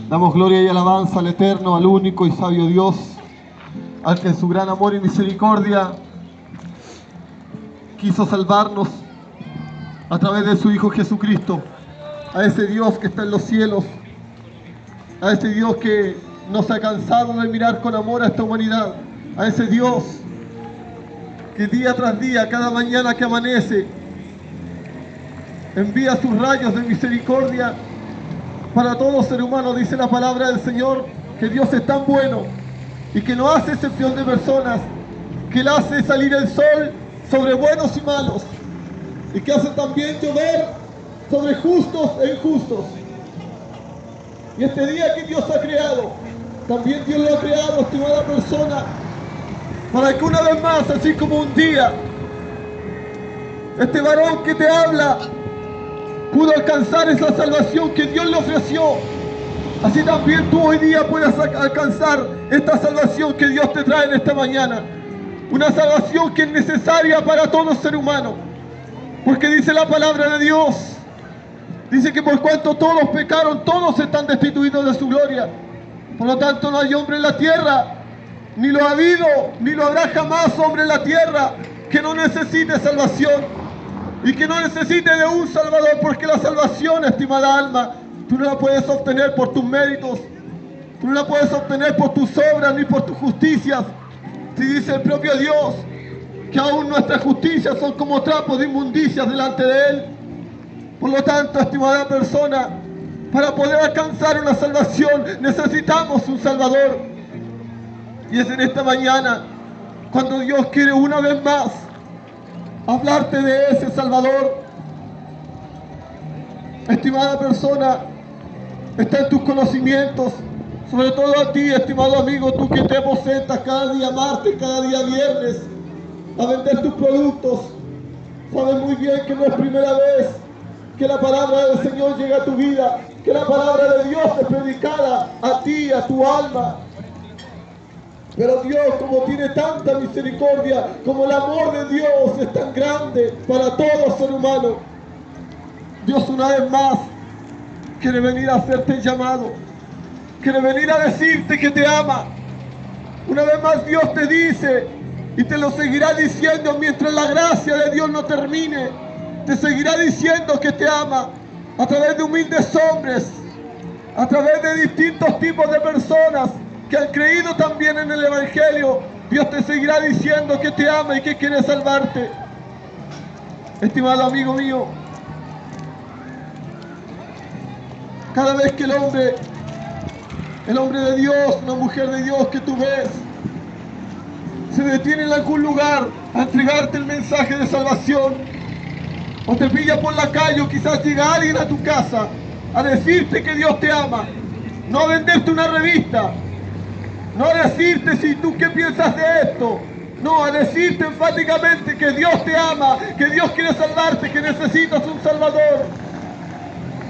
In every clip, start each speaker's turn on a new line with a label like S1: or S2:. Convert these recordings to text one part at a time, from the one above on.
S1: Damos gloria y alabanza al eterno, al único y sabio Dios, al que en su gran amor y misericordia quiso salvarnos a través de su Hijo Jesucristo. A ese Dios que está en los cielos, a ese Dios que no se ha cansado de mirar con amor a esta humanidad, a ese Dios que día tras día, cada mañana que amanece, envía sus rayos de misericordia para todo ser humano. Dice la palabra del Señor que Dios es tan bueno y que no hace excepción de personas, que Él hace salir el sol sobre buenos y malos, y que hace también llover sobre justos e injustos. Y este día que Dios ha creado, también Dios lo ha creado, estimada persona, para que una vez más, así como un día este varón que te habla pudo alcanzar esa salvación que Dios le ofreció, así también tú hoy día puedas alcanzar esta salvación que Dios te trae en esta mañana. Una salvación que es necesaria para todo ser humano, porque dice la palabra de Dios, dice que por cuanto todos pecaron, todos están destituidos de su gloria. Por lo tanto, no hay hombre en la tierra, ni lo ha habido, ni lo habrá jamás hombre en la tierra que no necesite salvación y que no necesite de un Salvador, porque la salvación, estimada alma, tú no la puedes obtener por tus méritos, tú no la puedes obtener por tus obras ni por tus justicias. Si dice el propio Dios que aún nuestras justicias son como trapos de inmundicias delante de Él. Por lo tanto, estimada persona, para poder alcanzar una salvación necesitamos un Salvador. Y es en esta mañana cuando Dios quiere una vez más hablarte de ese Salvador. Estimada persona, está en tus conocimientos, sobre todo a ti, estimado amigo, tú que te aposentas cada día martes, cada día viernes a vender tus productos. Sabes muy bien que no es primera vez que la palabra del Señor llega a tu vida, que la palabra de Dios es predicada a ti, a tu alma. Pero Dios, como tiene tanta misericordia, como el amor de Dios es tan grande para todo ser humano, Dios una vez más quiere venir a hacerte el llamado, quiere venir a decirte que te ama. Una vez más Dios te dice, y te lo seguirá diciendo mientras la gracia de Dios no termine, te seguirá diciendo que te ama a través de humildes hombres, a través de distintos tipos de personas que han creído también en el Evangelio. Dios te seguirá diciendo que te ama y que quiere salvarte. Estimado amigo mío, cada vez que el hombre de Dios, una mujer de Dios que tú ves, se detiene en algún lugar a entregarte el mensaje de salvación, o te pilla por la calle, o quizás llega alguien a tu casa a decirte que Dios te ama, no a venderte una revista, no a decirte si tú qué piensas de esto, no, a decirte enfáticamente que Dios te ama, que Dios quiere salvarte, que necesitas un Salvador.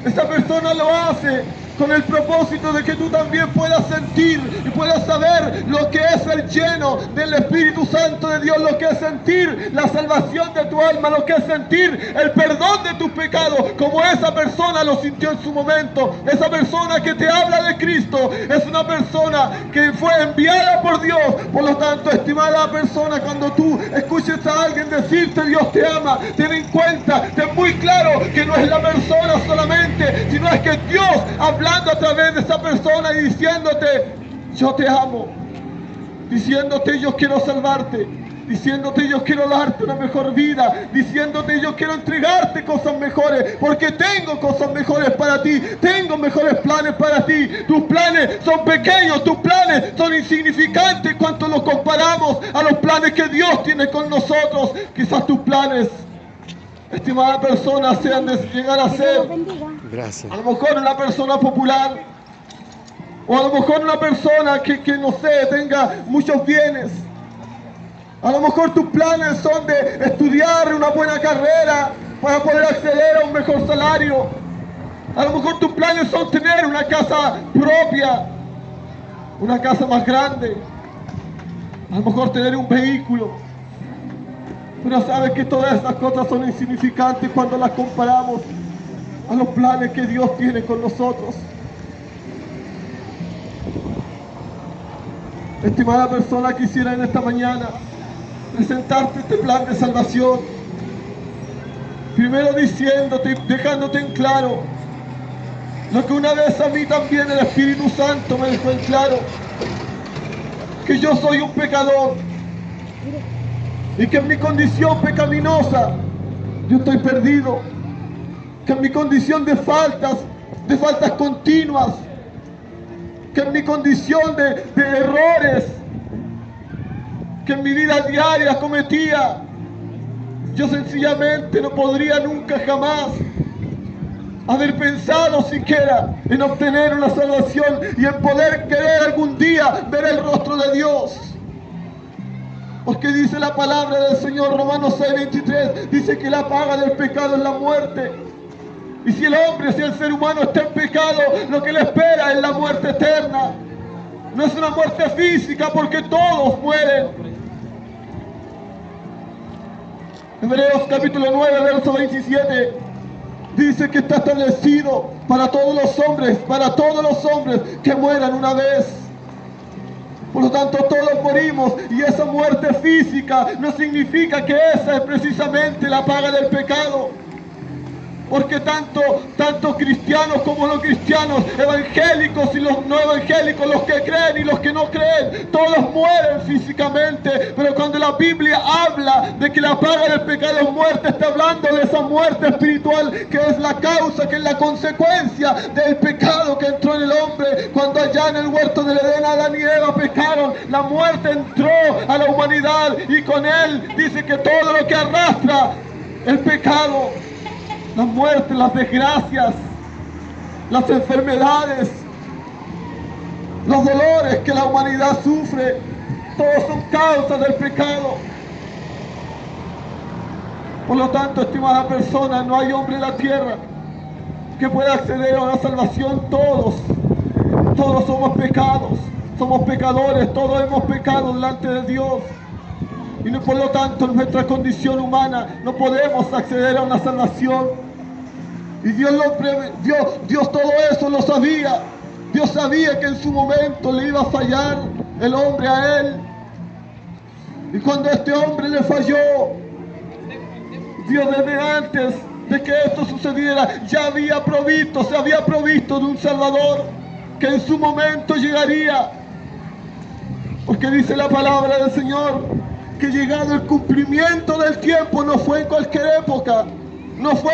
S1: Esa persona lo hace con el propósito de que tú también puedas sentir y puedas saber lo que es el lleno del Espíritu Santo de Dios, lo que es sentir la salvación de tu alma, lo que es sentir el perdón de tus pecados, como esa persona lo sintió en su momento. Esa persona que te habla de Cristo es una persona que fue enviada por Dios. Por lo tanto, estimada persona, cuando tú escuches a alguien decirte Dios te ama, ten en cuenta, ten muy claro que no es la persona solamente, sino es que Dios hablando a través de esa persona y diciéndote yo te amo, diciéndote yo quiero salvarte, diciéndote yo quiero darte una mejor vida, diciéndote yo quiero entregarte cosas mejores, porque tengo cosas mejores para ti, tengo mejores planes para ti. Tus planes son pequeños, tus planes son insignificantes cuando los comparamos a los planes que Dios tiene con nosotros. Quizás tus planes, estimada persona, sean de llegar a ser, gracias, a lo mejor una persona popular, o a lo mejor una persona que no sé, tenga muchos bienes. A lo mejor tus planes son de estudiar una buena carrera para poder acceder a un mejor salario. A lo mejor tus planes son tener una casa propia, una casa más grande. A lo mejor tener un vehículo. Pero sabes que todas estas cosas son insignificantes cuando las comparamos a los planes que Dios tiene con nosotros. Estimada persona, quisiera en esta mañana presentarte este plan de salvación. Primero diciéndote, dejándote en claro lo que una vez a mí también el Espíritu Santo me dejó en claro, que yo soy un pecador y que en mi condición pecaminosa yo estoy perdido, que en mi condición de faltas continuas, que en mi condición de errores que en mi vida diaria cometía, yo sencillamente no podría nunca jamás haber pensado siquiera en obtener una salvación y en poder querer algún día ver el rostro de Dios. Porque dice la palabra del Señor, Romanos 6:23, dice que la paga del pecado es la muerte. Y si el ser humano está en pecado, lo que le espera es la muerte eterna. No es una muerte física, porque todos mueren. Hebreos capítulo 9, verso 27, dice que está establecido para todos los hombres que mueran una vez. Por lo tanto, todos morimos, y esa muerte física no significa que esa es precisamente la paga del pecado. Porque tanto cristianos como no cristianos, evangélicos y los no evangélicos, los que creen y los que no creen, todos mueren físicamente. Pero cuando la Biblia habla de que la paga del pecado es muerte, está hablando de esa muerte espiritual que es la causa, que es la consecuencia del pecado que entró en el hombre. Cuando allá en el huerto del Edén Adán y Eva pecaron, la muerte entró a la humanidad, y con él dice que todo lo que arrastra el pecado, la muerte, las desgracias, las enfermedades, los dolores que la humanidad sufre, todos son causas del pecado. Por lo tanto, estimada persona, no hay hombre en la tierra que pueda acceder a una salvación. Todos somos pecados, somos pecadores, todos hemos pecado delante de Dios. Y por lo tanto, en nuestra condición humana no podemos acceder a una salvación. Y Dios todo eso lo sabía. Dios sabía que en su momento le iba a fallar el hombre a él. Y cuando este hombre le falló, Dios desde antes de que esto sucediera se había provisto de un Salvador que en su momento llegaría. Porque dice la palabra del Señor que llegado el cumplimiento del tiempo, no fue en cualquier época, no fue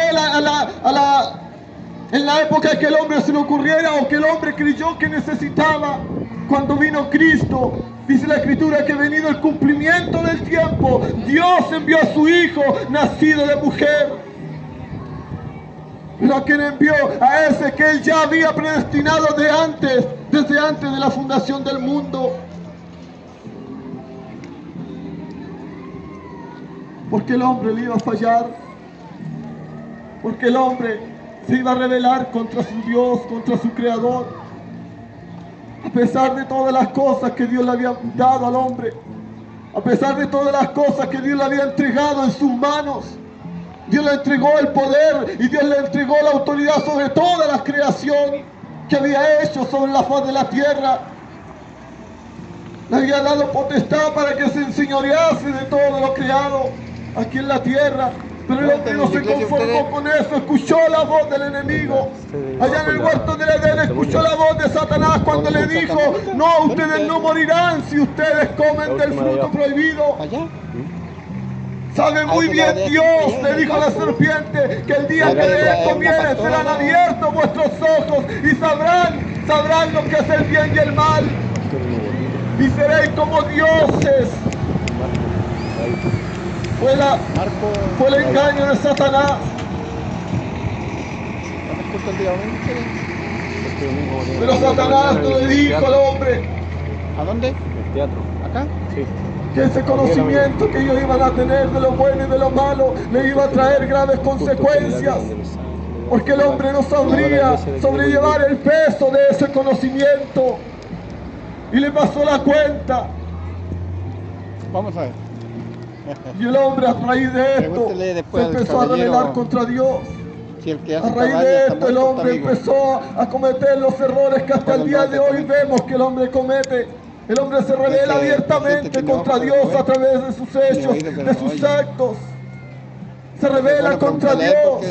S1: en la época que el hombre se le ocurriera o que el hombre creyó que necesitaba. Cuando vino Cristo, dice la Escritura que venido el cumplimiento del tiempo, Dios envió a su Hijo nacido de mujer. Pero a quien envió, a ese que él ya había predestinado desde antes de la fundación del mundo. Porque el hombre le iba a fallar, porque el hombre se iba a rebelar contra su Dios, contra su Creador. A pesar de todas las cosas que Dios le había dado al hombre, a pesar de todas las cosas que Dios le había entregado en sus manos, Dios le entregó el poder y Dios le entregó la autoridad sobre toda la creación que había hecho sobre la faz de la tierra. Le había dado potestad para que se enseñorease de todo lo creado aquí en la tierra. Pero el hombre no se conformó con eso, escuchó la voz del enemigo. Allá en el huerto del Edén escuchó la voz de Satanás cuando le dijo: no, ustedes no morirán si ustedes comen del fruto prohibido. Sabe muy bien Dios, le dijo a la serpiente, que el día que de esto comieran serán abiertos vuestros ojos y sabrán lo que es el bien y el mal. Y seréis como dioses. Fue el engaño de Satanás. Pero Satanás no le dijo al hombre:
S2: ¿a dónde?
S3: El teatro.
S2: ¿Acá?
S3: Sí.
S1: Que ese conocimiento que ellos iban a tener de lo bueno y de lo malo le iba a traer graves consecuencias. Porque el hombre no sabría sobrellevar el peso de ese conocimiento. Y le pasó la cuenta.
S2: Vamos a ver.
S1: Y el hombre, a raíz de esto, se empezó a rebelar contra Dios.
S2: Si el que
S1: A
S2: hace
S1: raíz
S2: caballo
S1: de
S2: está
S1: esto, el
S2: muerto,
S1: hombre
S2: amigo.
S1: empezó a cometer los errores que hasta el día de hoy vemos que el hombre comete. El hombre se revela abiertamente contra Dios a través de sus hechos, de sus actos. Se revela contra Dios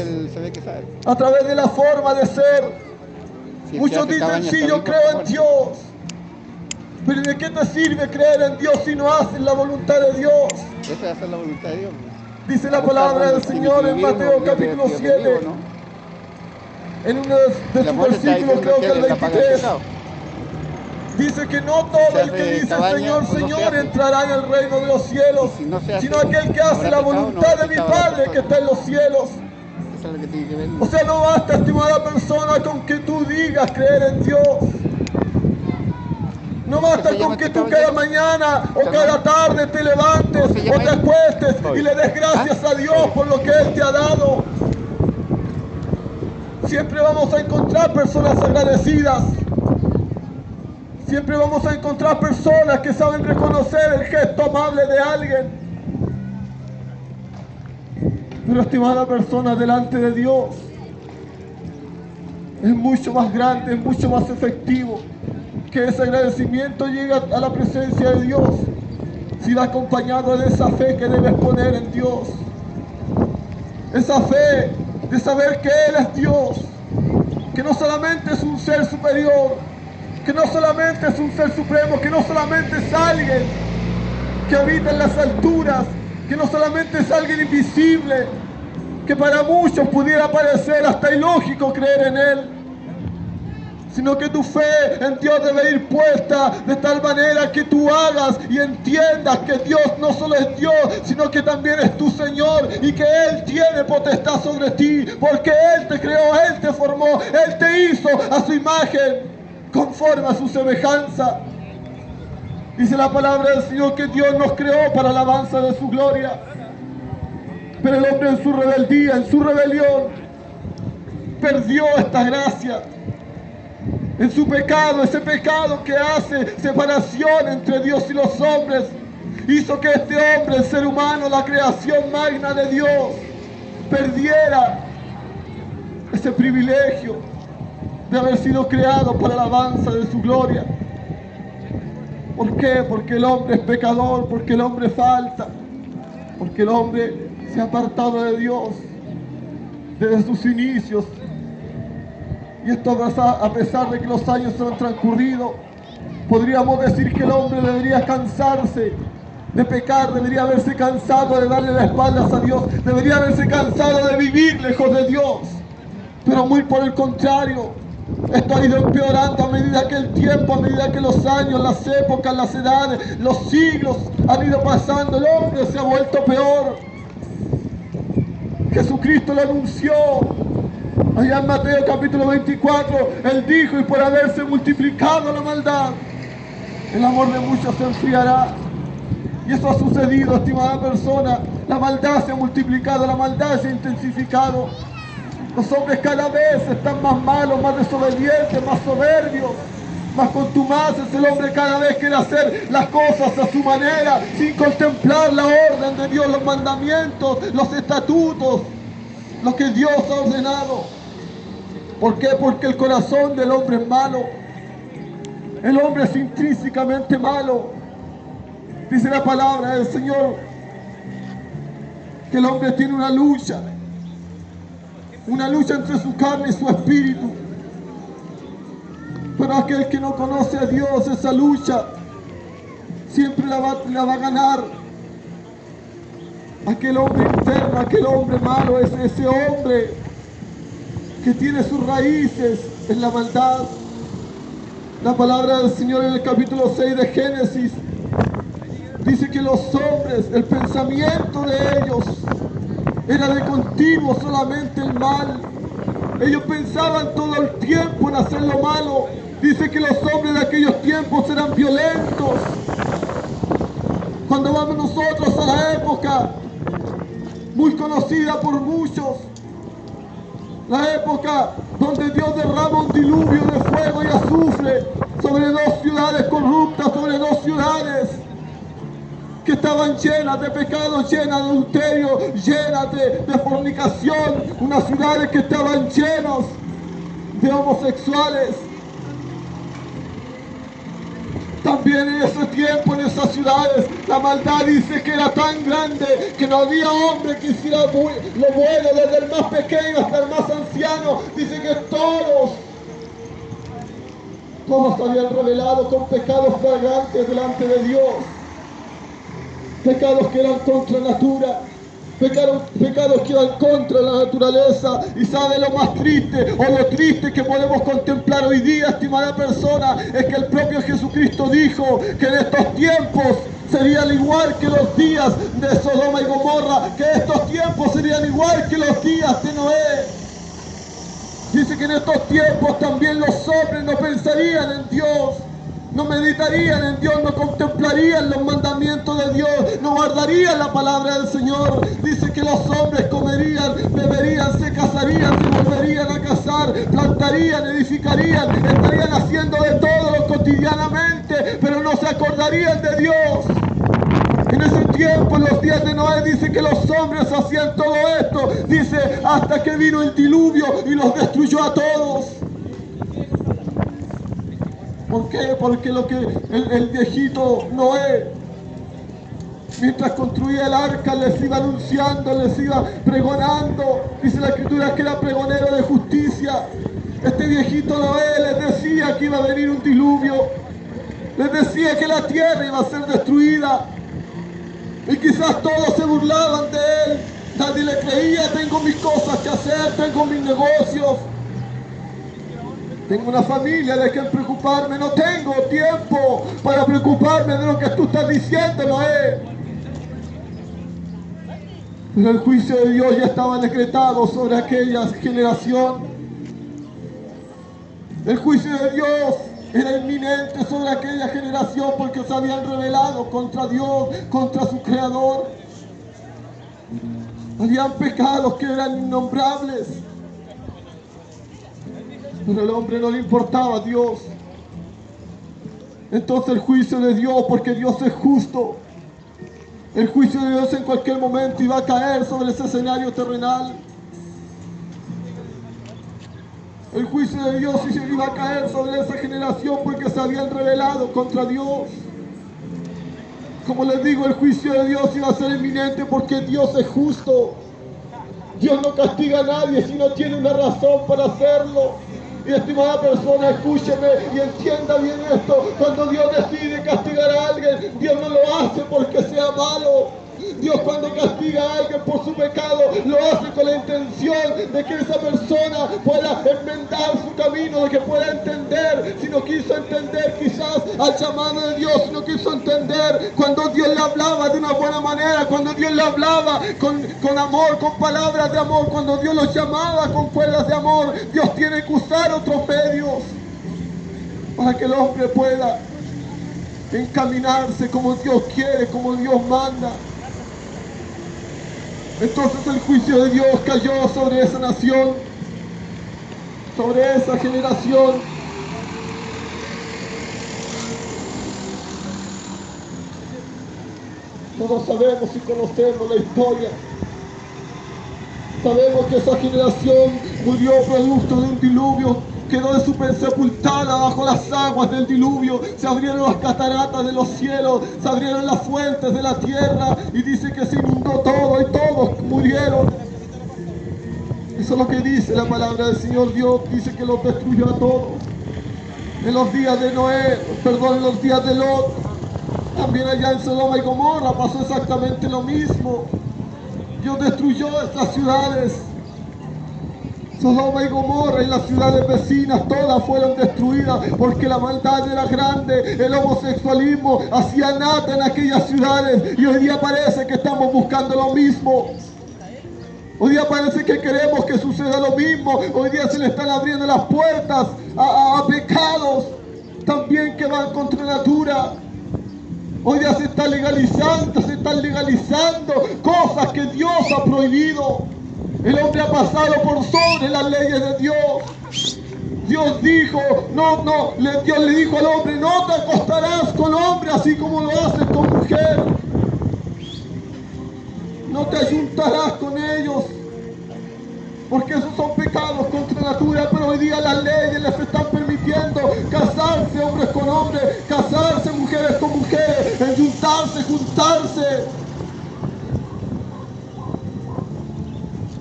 S1: a través de la forma de ser. Muchos dicen, sí, yo creo en Dios. Pero ¿de qué te sirve creer en Dios si no haces la voluntad de Dios?
S2: Eso es hacer la voluntad de Dios.
S1: Dice la palabra del Señor en Mateo capítulo 7. En uno de sus versículos, creo que el 23. Dice que no todo el que dice Señor, Señor entrará en el reino de los cielos, sino aquel que hace la voluntad de mi Padre que está en los cielos. O sea, no basta, estimada persona, con que tú digas creer en Dios. No basta con que tú cada mañana o cada tarde te levantes o te acuestes y le des gracias a Dios por lo que Él te ha dado. Siempre vamos a encontrar personas agradecidas. Siempre vamos a encontrar personas que saben reconocer el gesto amable de alguien. Pero, estimada persona, delante de Dios es mucho más grande, es mucho más efectivo que ese agradecimiento llegue a la presencia de Dios si va acompañado de esa fe que debes poner en Dios. Esa fe de saber que Él es Dios, que no solamente es un ser superior, que no solamente es un ser supremo, que no solamente es alguien que habita en las alturas, que no solamente es alguien invisible, que para muchos pudiera parecer hasta ilógico creer en Él, sino que tu fe en Dios debe ir puesta de tal manera que tú hagas y entiendas que Dios no solo es Dios, sino que también es tu Señor y que Él tiene potestad sobre ti, porque Él te creó, Él te formó, Él te hizo a su imagen, conforme a su semejanza. Dice la palabra del Señor que Dios nos creó para la alabanza de su gloria. Pero el hombre en su rebeldía, en su rebelión, perdió esta gracia. En su pecado, ese pecado que hace separación entre Dios y los hombres, hizo que este hombre, el ser humano, la creación magna de Dios, perdiera ese privilegio de haber sido creado para la alabanza de su gloria. ¿Por qué? Porque el hombre es pecador, porque el hombre falta, porque el hombre se ha apartado de Dios desde sus inicios. Y esto a pesar de que los años han transcurrido, podríamos decir que el hombre debería cansarse de pecar, debería haberse cansado de darle las espaldas a Dios, debería haberse cansado de vivir lejos de Dios. Pero muy por el contrario, esto ha ido empeorando a medida que el tiempo, a medida que los años, las épocas, las edades, los siglos han ido pasando. El hombre se ha vuelto peor. Jesucristo lo anunció allá en Mateo capítulo 24. Él dijo, y por haberse multiplicado la maldad, el amor de muchos se enfriará. Y eso ha sucedido, estimada persona. La maldad se ha multiplicado, la maldad se ha intensificado. Los hombres cada vez están más malos, más desobedientes, más soberbios, más contumaces. El hombre cada vez quiere hacer las cosas a su manera, sin contemplar la orden de Dios, los mandamientos, los estatutos, lo que Dios ha ordenado. ¿Por qué? Porque el corazón del hombre es malo. El hombre es intrínsecamente malo. Dice la palabra del Señor que el hombre tiene una lucha entre su carne y su espíritu. Pero aquel que no conoce a Dios, esa lucha siempre la va a ganar. Aquel hombre interno, aquel hombre malo, es ese hombre que tiene sus raíces en la maldad. La palabra del Señor en el capítulo 6 de Génesis dice que los hombres, el pensamiento de ellos era de continuo solamente el mal. Ellos pensaban todo el tiempo en hacer lo malo. Dice que los hombres de aquellos tiempos eran violentos. Cuando vamos nosotros a la época muy conocida por muchos, la época donde Dios derrama un diluvio de fuego y azufre sobre dos ciudades corruptas, sobre dos ciudades que estaban llenas de pecado, llenas de adulterio, llenas de fornicación, unas ciudades que estaban llenas de homosexuales. También en ese tiempo, en esas ciudades, la maldad dice que era tan grande que no había hombre que hiciera lo bueno, desde el más pequeño hasta el más anciano. Dice que todos se habían revelado con pecados flagrantes delante de Dios. Pecados que eran contra natura. Pecados que iban contra la naturaleza. Y sabe lo más triste, o lo triste que podemos contemplar hoy día, estimada persona, es que el propio Jesucristo dijo que en estos tiempos serían igual que los días de Sodoma y Gomorra, que estos tiempos serían igual que los días de Noé. Dice que en estos tiempos también los hombres no pensarían en Dios, no meditarían en Dios, no contemplarían los mandamientos de Dios, no guardarían la palabra del Señor. Dice que los hombres comerían, beberían, se casarían, se volverían a casar, plantarían, edificarían, estarían haciendo de todo cotidianamente, pero no se acordarían de Dios. En ese tiempo, en los días de Noé, dice que los hombres hacían todo esto. Dice, hasta que vino el diluvio y los destruyó a todos. ¿Por qué? Porque el viejito Noé, mientras construía el arca, les iba anunciando, les iba pregonando. Dice la Escritura que era pregonero de justicia. Este viejito Noé les decía que iba a venir un diluvio. Les decía que la tierra iba a ser destruida. Y quizás todos se burlaban de él. Nadie le creía. Tengo mis cosas que hacer, tengo mis negocios. Tengo una familia de quien preocuparme. No tengo tiempo para preocuparme de lo que tú estás diciendo, Noé. Pero el juicio de Dios ya estaba decretado sobre aquella generación. El juicio de Dios era inminente sobre aquella generación porque se habían rebelado contra Dios, contra su Creador. Habían pecados que eran innombrables. Pero al hombre no le importaba a Dios. Entonces el juicio de Dios, porque Dios es justo, el juicio de Dios en cualquier momento iba a caer sobre ese escenario terrenal. El juicio de Dios iba a caer sobre esa generación porque se habían rebelado contra Dios. Como les digo, el juicio de Dios iba a ser inminente porque Dios es justo. Dios no castiga a nadie si no tiene una razón para hacerlo. Y estimada persona, escúcheme y entienda bien esto. Cuando Dios decide castigar a alguien, Dios no lo hace porque sea malo. Dios cuando castiga a alguien por su pecado, lo hace con la intención de que esa persona pueda enmendar su camino, de que pueda entender. Si no quiso entender quizás al llamado de Dios, si no quiso entender cuando Dios le hablaba de una buena manera, cuando Dios le hablaba con amor, con palabras de amor, cuando Dios los llamaba con cuerdas de amor, Dios tiene que usar otros medios para que el hombre pueda encaminarse como Dios quiere, como Dios manda. Entonces el juicio de Dios cayó sobre esa nación, sobre esa generación. Todos sabemos y conocemos la historia. Sabemos que esa generación murió producto de un diluvio, quedó sepultada bajo las aguas del diluvio. Se abrieron las cataratas de los cielos, se abrieron las fuentes de la tierra y dice que se inundó todo y todos murieron. Eso es lo que dice la palabra del Señor. Dios dice que los destruyó a todos. En los días de Noé, en los días de Lot, también allá en Sodoma y Gomorra pasó exactamente lo mismo. Dios destruyó estas ciudades. Sodoma y Gomorra y las ciudades vecinas todas fueron destruidas porque la maldad era grande, el homosexualismo hacía nada en aquellas ciudades y hoy día parece que estamos buscando lo mismo. Hoy día parece que queremos que suceda lo mismo. Hoy día se le están abriendo las puertas a pecados también que van contra natura. Hoy día se están legalizando cosas que Dios ha prohibido. El hombre ha pasado por sobre las leyes de Dios. Dios dijo, Dios le dijo al hombre, no te acostarás con hombre así como lo haces con mujer. No te ayuntarás con ellos, porque esos son pecados contra natura. Pero hoy día las leyes les están permitiendo casarse hombres con hombres, casarse mujeres hombres con mujeres, en juntarse.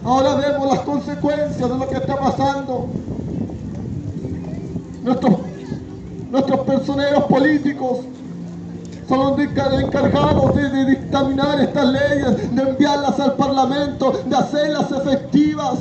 S1: Ahora vemos las consecuencias de lo que está pasando. Nuestros personeros políticos son los encargados de dictaminar estas leyes, de enviarlas al Parlamento, de hacerlas efectivas.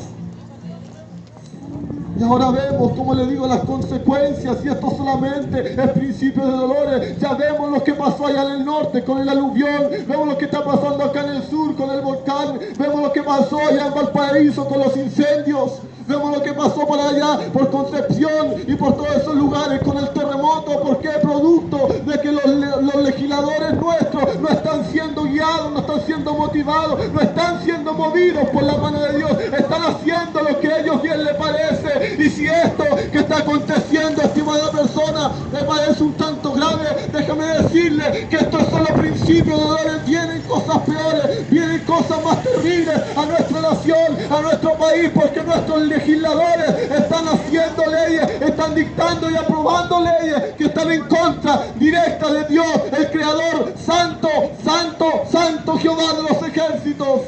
S1: Y ahora vemos, como le digo, las consecuencias, y esto solamente es principio de dolores. Ya vemos lo que pasó allá en el norte con el aluvión, vemos lo que está pasando acá en el sur con el volcán, vemos lo que pasó allá en Valparaíso con los incendios, vemos lo que pasó por allá, por Concepción y por todos esos lugares con el terremoto. ¿Por qué? Producto de que los legisladores nuestros no están siendo guiados, no están siendo motivados, no están siendo movidos por la mano de Dios, están haciendo lo que a ellos bien les parece. Y si esto que está aconteciendo, estimada persona, le parece un tanto grave, déjame decirle que esto es solo principio de dolores. Vienen cosas peores, vienen cosas más terribles a nuestra nación, a nuestro país, porque nuestros legisladores están haciendo leyes, están dictando y aprobando leyes que están en contra directa de Dios, el Creador, santo, santo, santo Jehová de los ejércitos.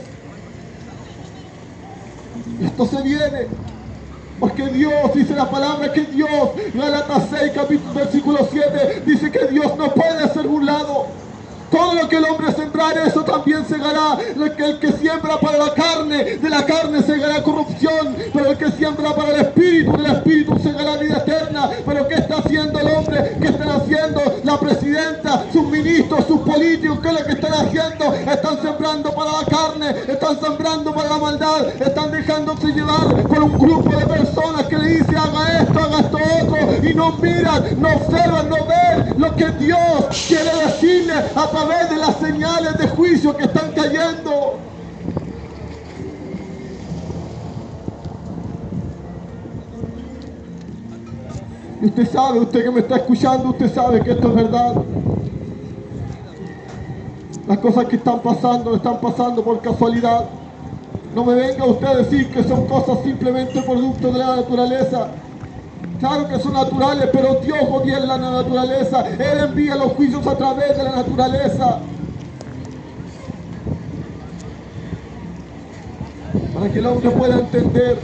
S1: Esto se viene, porque Dios, dice la palabra que Dios, Gálatas 6, versículo 7, dice que Dios no puede ser burlado. Todo lo que el hombre sembrare, eso también segará. El que siembra para la carne, de la carne segará corrupción. Pero el que siembra para el espíritu, del espíritu segará vida eterna. Pero ¿qué está haciendo el hombre? ¿Qué están haciendo la presidenta, sus ministros, sus políticos? ¿Qué es lo que están haciendo? Están sembrando para la carne, están sembrando para la maldad, están dejándose llevar por un grupo de personas que le dice haga esto otro, y no miran, no observan, no ven lo que Dios quiere decirle a través de las señales de juicio que están cayendo. Y usted sabe, usted que me está escuchando, usted sabe que esto es verdad. Las cosas que están pasando por casualidad. No me venga usted a decir que son cosas simplemente producto de la naturaleza. Claro que son naturales, pero Dios gobierna la naturaleza. Él envía los juicios a través de la naturaleza. Para que el hombre pueda entender